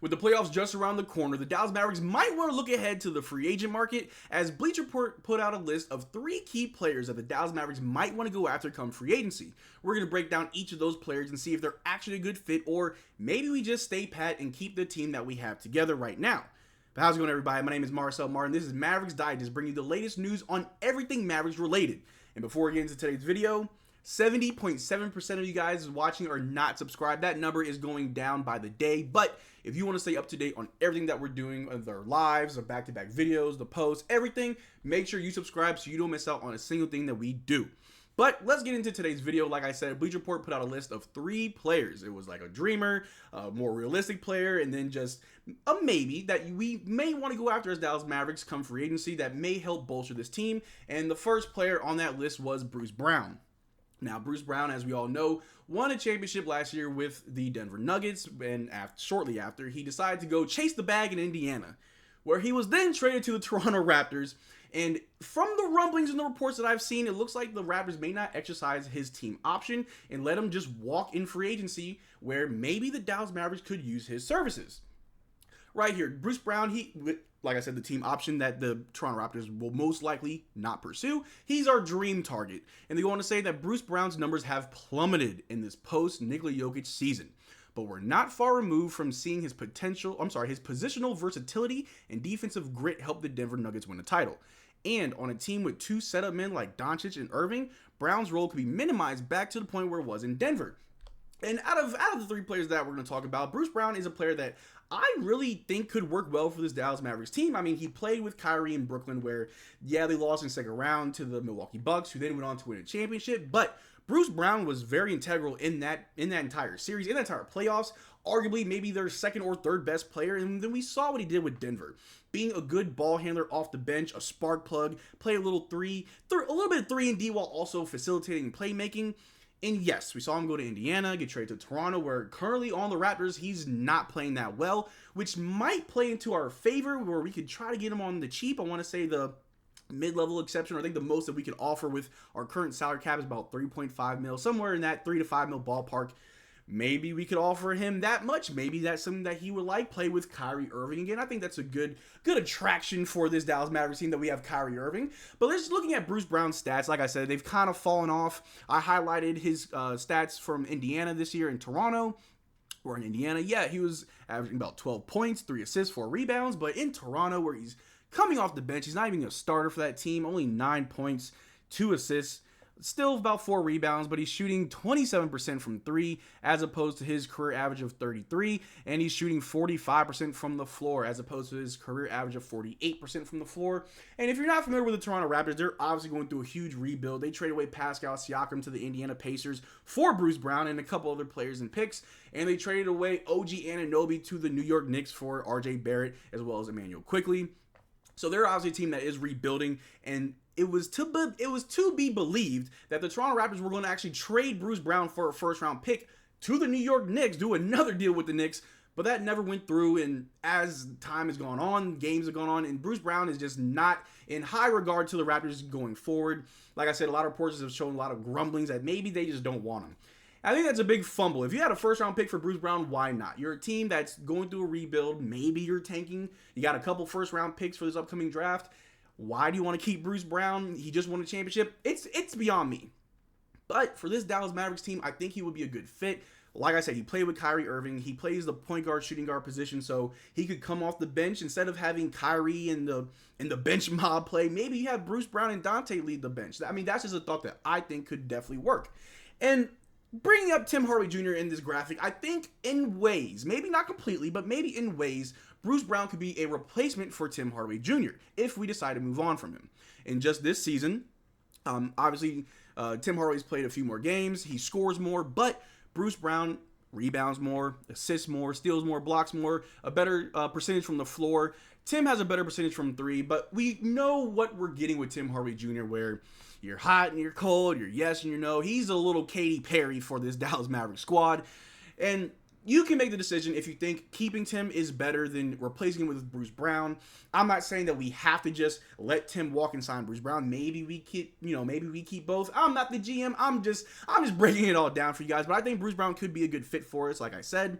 With the playoffs just around the corner, the Dallas Mavericks might want to look ahead to the free agent market, as Bleacher Report put out a list of 3 key players that the Dallas Mavericks might want to go after come free agency. We're going to break down each of those players and see if they're actually a good fit, or maybe we just stay pat and keep the team that we have together right now. But how's it going, everybody? My name is Marcel Martin. This is Mavs Digest, bringing you the latest news on everything Mavericks related. And before we get into today's video, 70.7% of you guys watching are not subscribed. That number is going down by the day. But if you want to stay up to date on everything that we're doing, with our lives, our back-to-back videos, the posts, everything, make sure you subscribe so you don't miss out on a single thing that we do. But let's get into today's video. Like I said, Bleacher Report put out a list of 3 players. It was like a dreamer, a more realistic player, and then just a maybe that we may want to go after as Dallas Mavericks come free agency that may help bolster this team. And the first player on that list was Bruce Brown. Now, Bruce Brown, as we all know, won a championship last year with the Denver Nuggets, and shortly after, he decided to go chase the bag in Indiana, where he was then traded to the Toronto Raptors. And from the rumblings and the reports that I've seen, it looks like the Raptors may not exercise his team option and let him just walk in free agency, where maybe the Dallas Mavericks could use his services. Right here, Bruce Brown, like I said, the team option that the Toronto Raptors will most likely not pursue. He's our dream target. And they go on to say that Bruce Brown's numbers have plummeted in this post-Nikola Jokic season. But we're not far removed from seeing his positional versatility and defensive grit help the Denver Nuggets win a title. And on a team with 2 setup men like Doncic and Irving, Brown's role could be minimized back to the point where it was in Denver. And out of the 3 players that we're going to talk about, Bruce Brown is a player that I really think could work well for this Dallas Mavericks team. I mean, he played with Kyrie in Brooklyn, where, yeah, they lost in the second round to the Milwaukee Bucks, who then went on to win a championship. But Bruce Brown was very integral in that entire series, in that entire playoffs. Arguably, maybe their second or third best player. And then we saw what he did with Denver, being a good ball handler off the bench, a spark plug, play a little bit of 3-and-D while also facilitating playmaking. And yes, we saw him go to Indiana, get traded to Toronto, where currently on the Raptors, he's not playing that well, which might play into our favor, where we could try to get him on the cheap. I want to say the mid-level exception, or I think the most that we could offer with our current salary cap is about 3.5 mil, somewhere in that 3 to 5 mil ballpark. Maybe we could offer him that much. Maybe that's something that he would like, play with Kyrie Irving again. I think that's a good attraction for this Dallas Mavericks team that we have Kyrie Irving. But let's looking at Bruce Brown's stats. Like I said, they've kind of fallen off. I highlighted his stats from Indiana this year in Toronto. Or in Indiana, yeah, he was averaging about 12 points, 3 assists, 4 rebounds. But in Toronto, where he's coming off the bench, he's not even a starter for that team. Only 9 points, 2 assists. Still about 4 rebounds, but he's shooting 27% from 3 as opposed to his career average of 33, and he's shooting 45% from the floor as opposed to his career average of 48% from the floor. And if you're not familiar with the Toronto Raptors, they're obviously going through a huge rebuild. They traded away Pascal Siakam to the Indiana Pacers for Bruce Brown and a couple other players and picks, and they traded away OG Anunoby to the New York Knicks for RJ Barrett as well as Emmanuel Quickley. So they're obviously a team that is rebuilding, and it was to be believed that the Toronto Raptors were going to actually trade Bruce Brown for a first-round pick to the New York Knicks, do another deal with the Knicks, but that never went through. And as time has gone on, games have gone on, and Bruce Brown is just not in high regard to the Raptors going forward. Like I said, a lot of reports have shown a lot of grumblings that maybe they just don't want him. I think that's a big fumble. If you had a first-round pick for Bruce Brown, why not? You're a team that's going through a rebuild. Maybe you're tanking. You got a couple first-round picks for this upcoming draft. Why do you want to keep Bruce Brown? He just won a championship. It's beyond me. But for this Dallas Mavericks team, I think he would be a good fit. Like I said, he played with Kyrie Irving. He plays the point guard, shooting guard position, so he could come off the bench instead of having Kyrie in the bench mob play. Maybe you have Bruce Brown and Dante lead the bench. I mean, that's just a thought that I think could definitely work. And bringing up Tim Hardaway Jr. in this graphic, I think in ways, maybe not completely, but maybe in ways, Bruce Brown could be a replacement for Tim Hardaway Jr. if we decide to move on from him. In just this season, obviously, Tim Hardaway's played a few more games. He scores more, but Bruce Brown rebounds more, assists more, steals more, blocks more, a better percentage from the floor. Tim has a better percentage from 3, but we know what we're getting with Tim Hardaway Jr., where you're hot and you're cold, you're yes and you're no. He's a little Katy Perry for this Dallas Mavericks squad. And you can make the decision if you think keeping Tim is better than replacing him with Bruce Brown. I'm not saying that we have to just let Tim walk and sign Bruce Brown. Maybe we keep both. I'm not the GM. I'm just breaking it all down for you guys. But I think Bruce Brown could be a good fit for us, like I said.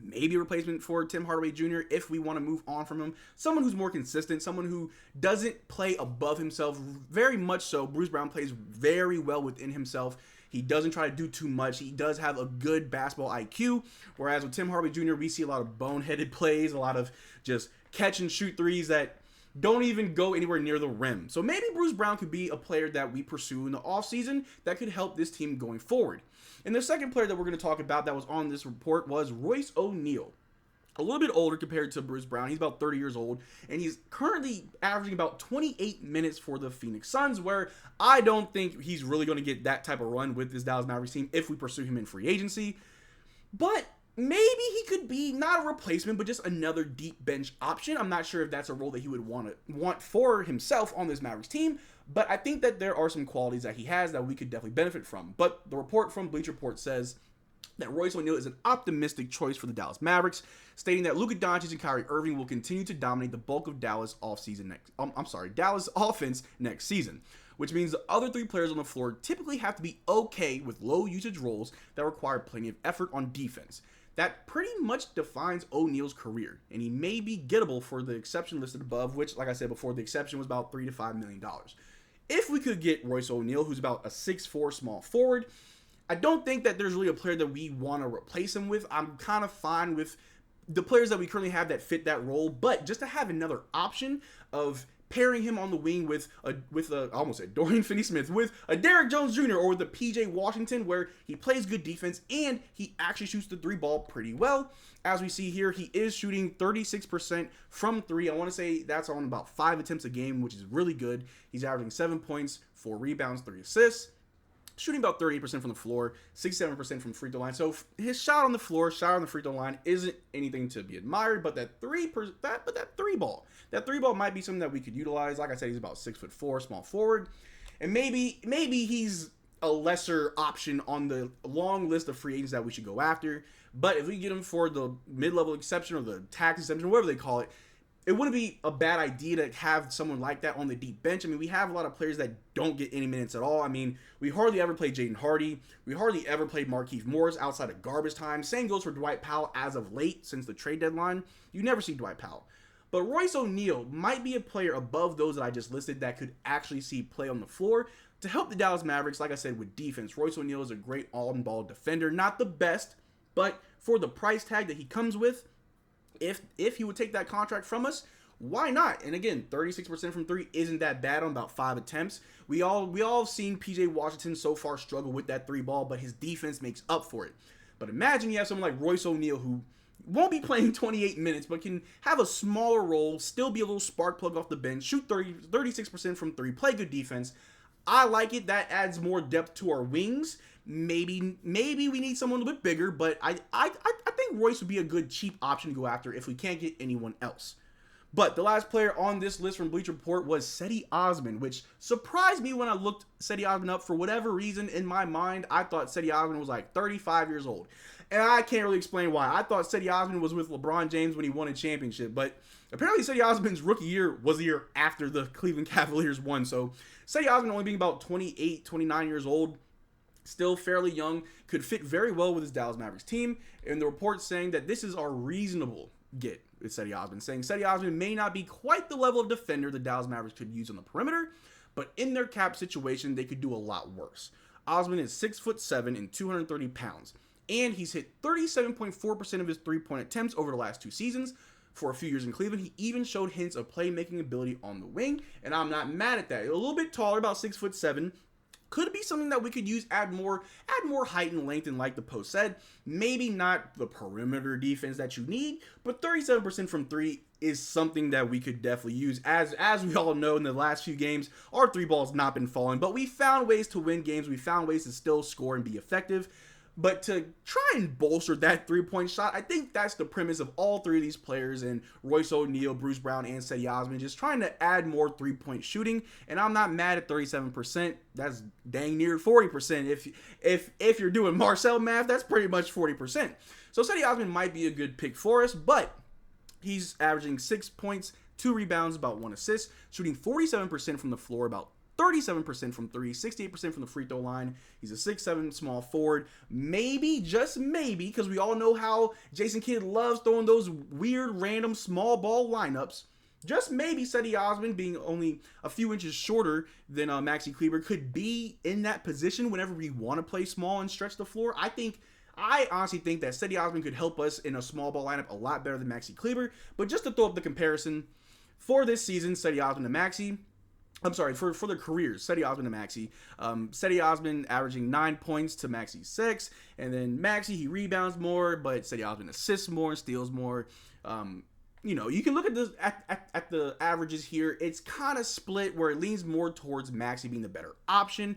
maybe a replacement for Tim Hardaway Jr. if we want to move on from him. Someone who's more consistent, someone who doesn't play above himself, very much so. Bruce Brown plays very well within himself. He doesn't try to do too much. He does have a good basketball IQ, whereas with Tim Hardaway Jr., we see a lot of boneheaded plays, a lot of just catch and shoot threes that don't even go anywhere near the rim. So maybe Bruce Brown could be a player that we pursue in the offseason that could help this team going forward. And the second player that we're going to talk about that was on this report was Royce ONeal. A little bit older compared to Bruce Brown. He's about 30 years old, and he's currently averaging about 28 minutes for the Phoenix Suns, where I don't think he's really going to get that type of run with this Dallas Mavericks team if we pursue him in free agency. But maybe he could be not a replacement, but just another deep bench option. I'm not sure if that's a role that he would want for himself on this Mavericks team, but I think that there are some qualities that he has that we could definitely benefit from. But the report from Bleacher Reports says that Royce ONeal is an optimistic choice for the Dallas Mavericks, stating that Luka Doncic and Kyrie Irving will continue to dominate the bulk of Dallas Dallas offense next season, which means the other three players on the floor typically have to be okay with low usage roles that require plenty of effort on defense. That pretty much defines ONeal's career, and he may be gettable for the exception listed above, which, like I said before, the exception was about $3 to $5 million. If we could get Royce ONeal, who's about a 6'4" small forward, I don't think that there's really a player that we want to replace him with. I'm kind of fine with the players that we currently have that fit that role, but just to have another option of pairing him on the wing with I almost said Dorian Finney-Smith, with a Derrick Jones Jr. or with a PJ Washington, where he plays good defense and he actually shoots the three ball pretty well. As we see here, he is shooting 36% from three. I want to say that's on about 5 attempts a game, which is really good. He's averaging 7 points, 4 rebounds, 3 assists. Shooting about 38% from the floor, 67% from free throw line. So his shot on the floor, shot on the free throw line isn't anything to be admired, but that three ball might be something that we could utilize. Like I said, he's about 6'4", small forward, and maybe he's a lesser option on the long list of free agents that we should go after. But if we get him for the mid-level exception or the tax exception, whatever they call it, it wouldn't be a bad idea to have someone like that on the deep bench. I mean, we have a lot of players that don't get any minutes at all. I mean, we hardly ever play Jaden Hardy. We hardly ever played Markieff Morris outside of garbage time. Same goes for Dwight Powell as of late, since the trade deadline. You never see Dwight Powell. But Royce ONeal might be a player above those that I just listed that could actually see play on the floor to help the Dallas Mavericks, like I said, with defense. Royce ONeal is a great on-ball defender. Not the best, but for the price tag that he comes with, if he would take that contract from us, why not? And again, 36% from three isn't that bad on about 5 attempts. We all have seen PJ Washington so far struggle with that three ball, but his defense makes up for it. But imagine you have someone like Royce ONeal who won't be playing 28 minutes, but can have a smaller role, still be a little spark plug off the bench, shoot 36% from three, play good defense. I like it. That adds more depth to our wings. Maybe we need someone a little bit bigger, but I think Royce would be a good cheap option to go after if we can't get anyone else. But the last player on this list from Bleacher Report was Cedi Osman, which surprised me when I looked Cedi Osman up. For whatever reason, in my mind, I thought Cedi Osman was like 35 years old. And I can't really explain why. I thought Cedi Osman was with LeBron James when he won a championship. But apparently Cedi Osman's rookie year was the year after the Cleveland Cavaliers won. So Cedi Osman only being about 28, 29 years old, still fairly young, could fit very well with his Dallas Mavericks team. And the report's saying that this is our reasonable get with Cedi Osman, saying Cedi Osman may not be quite the level of defender the Dallas Mavericks could use on the perimeter, but in their cap situation, they could do a lot worse. Osman is 6'7" and 230 pounds, and he's hit 37.4% of his three-point attempts over the last 2 seasons. For a few years in Cleveland, he even showed hints of playmaking ability on the wing, and I'm not mad at that. A little bit taller, about 6'7", could be something that we could use, add more height and length, and like the post said, maybe not the perimeter defense that you need, but 37% from three is something that we could definitely use. As we all know, in the last few games, our three ball's not been falling, but we found ways to win games. We found ways to still score and be effective. But to try and bolster that three-point shot, I think that's the premise of all three of these players, and Royce ONeal, Bruce Brown, and Cedi Osman, just trying to add more three-point shooting. And I'm not mad at 37%. That's dang near 40%. If you're doing Marcel math, that's pretty much 40%. So Cedi Osman might be a good pick for us, but he's averaging 6 points, 2 rebounds, about 1 assist, shooting 47% from the floor, about 37% from three, 68% from the free throw line. He's a 6'7" small forward. Maybe, just maybe, because we all know how Jason Kidd loves throwing those weird, random, small ball lineups. Just maybe Cedi Osman, being only a few inches shorter than Maxi Kleber, could be in that position whenever we want to play small and stretch the floor. I honestly think that Cedi Osman could help us in a small ball lineup a lot better than Maxi Kleber. But just to throw up the comparison, for this season, Cedi Osman and Maxi, I'm sorry, for their careers, Cedi Osman and Maxi. Cedi Osman averaging 9 points to Maxi's 6. And then Maxi, he rebounds more, but Cedi Osman assists more and steals more. You can look at this at the averages here. It's kind of split where it leans more towards Maxi being the better option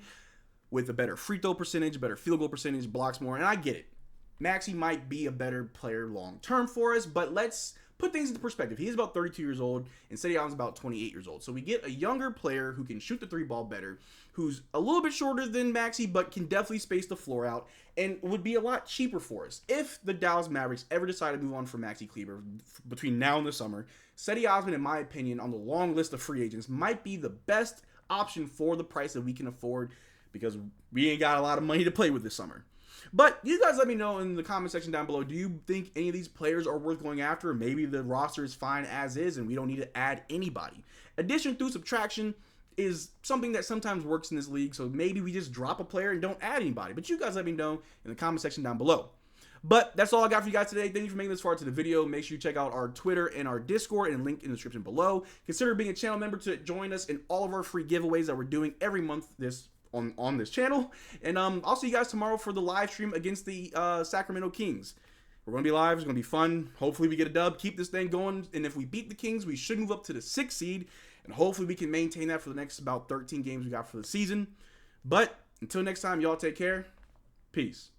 with a better free throw percentage, better field goal percentage, blocks more. And I get it. Maxi might be a better player long term for us, but let's put things into perspective. He is about 32 years old, and Cedi Osman's about 28 years old. So we get a younger player who can shoot the three ball better, who's a little bit shorter than Maxi, but can definitely space the floor out, and would be a lot cheaper for us. If the Dallas Mavericks ever decide to move on from Maxi Kleber between now and the summer, Cedi Osman, in my opinion, on the long list of free agents, might be the best option for the price that we can afford, because we ain't got a lot of money to play with this summer. But you guys let me know in the comment section down below, do you think any of these players are worth going after? Maybe the roster is fine as is and we don't need to add anybody. Addition through subtraction is something that sometimes works in this league, so maybe we just drop a player and don't add anybody. But you guys let me know in the comment section down below. But that's all I got for you guys today. Thank you for making this far to the video. Make sure you check out our Twitter and our Discord and link in the description below. Consider being a channel member to join us in all of our free giveaways that we're doing every month on this channel. And I'll see you guys tomorrow for the live stream against the Sacramento Kings. We're going to be live. It's going to be fun. Hopefully we get a dub. Keep this thing going. And if we beat the Kings, we should move up to the 6th seed. And hopefully we can maintain that for the next about 13 games we got for the season. But until next time, y'all take care. Peace.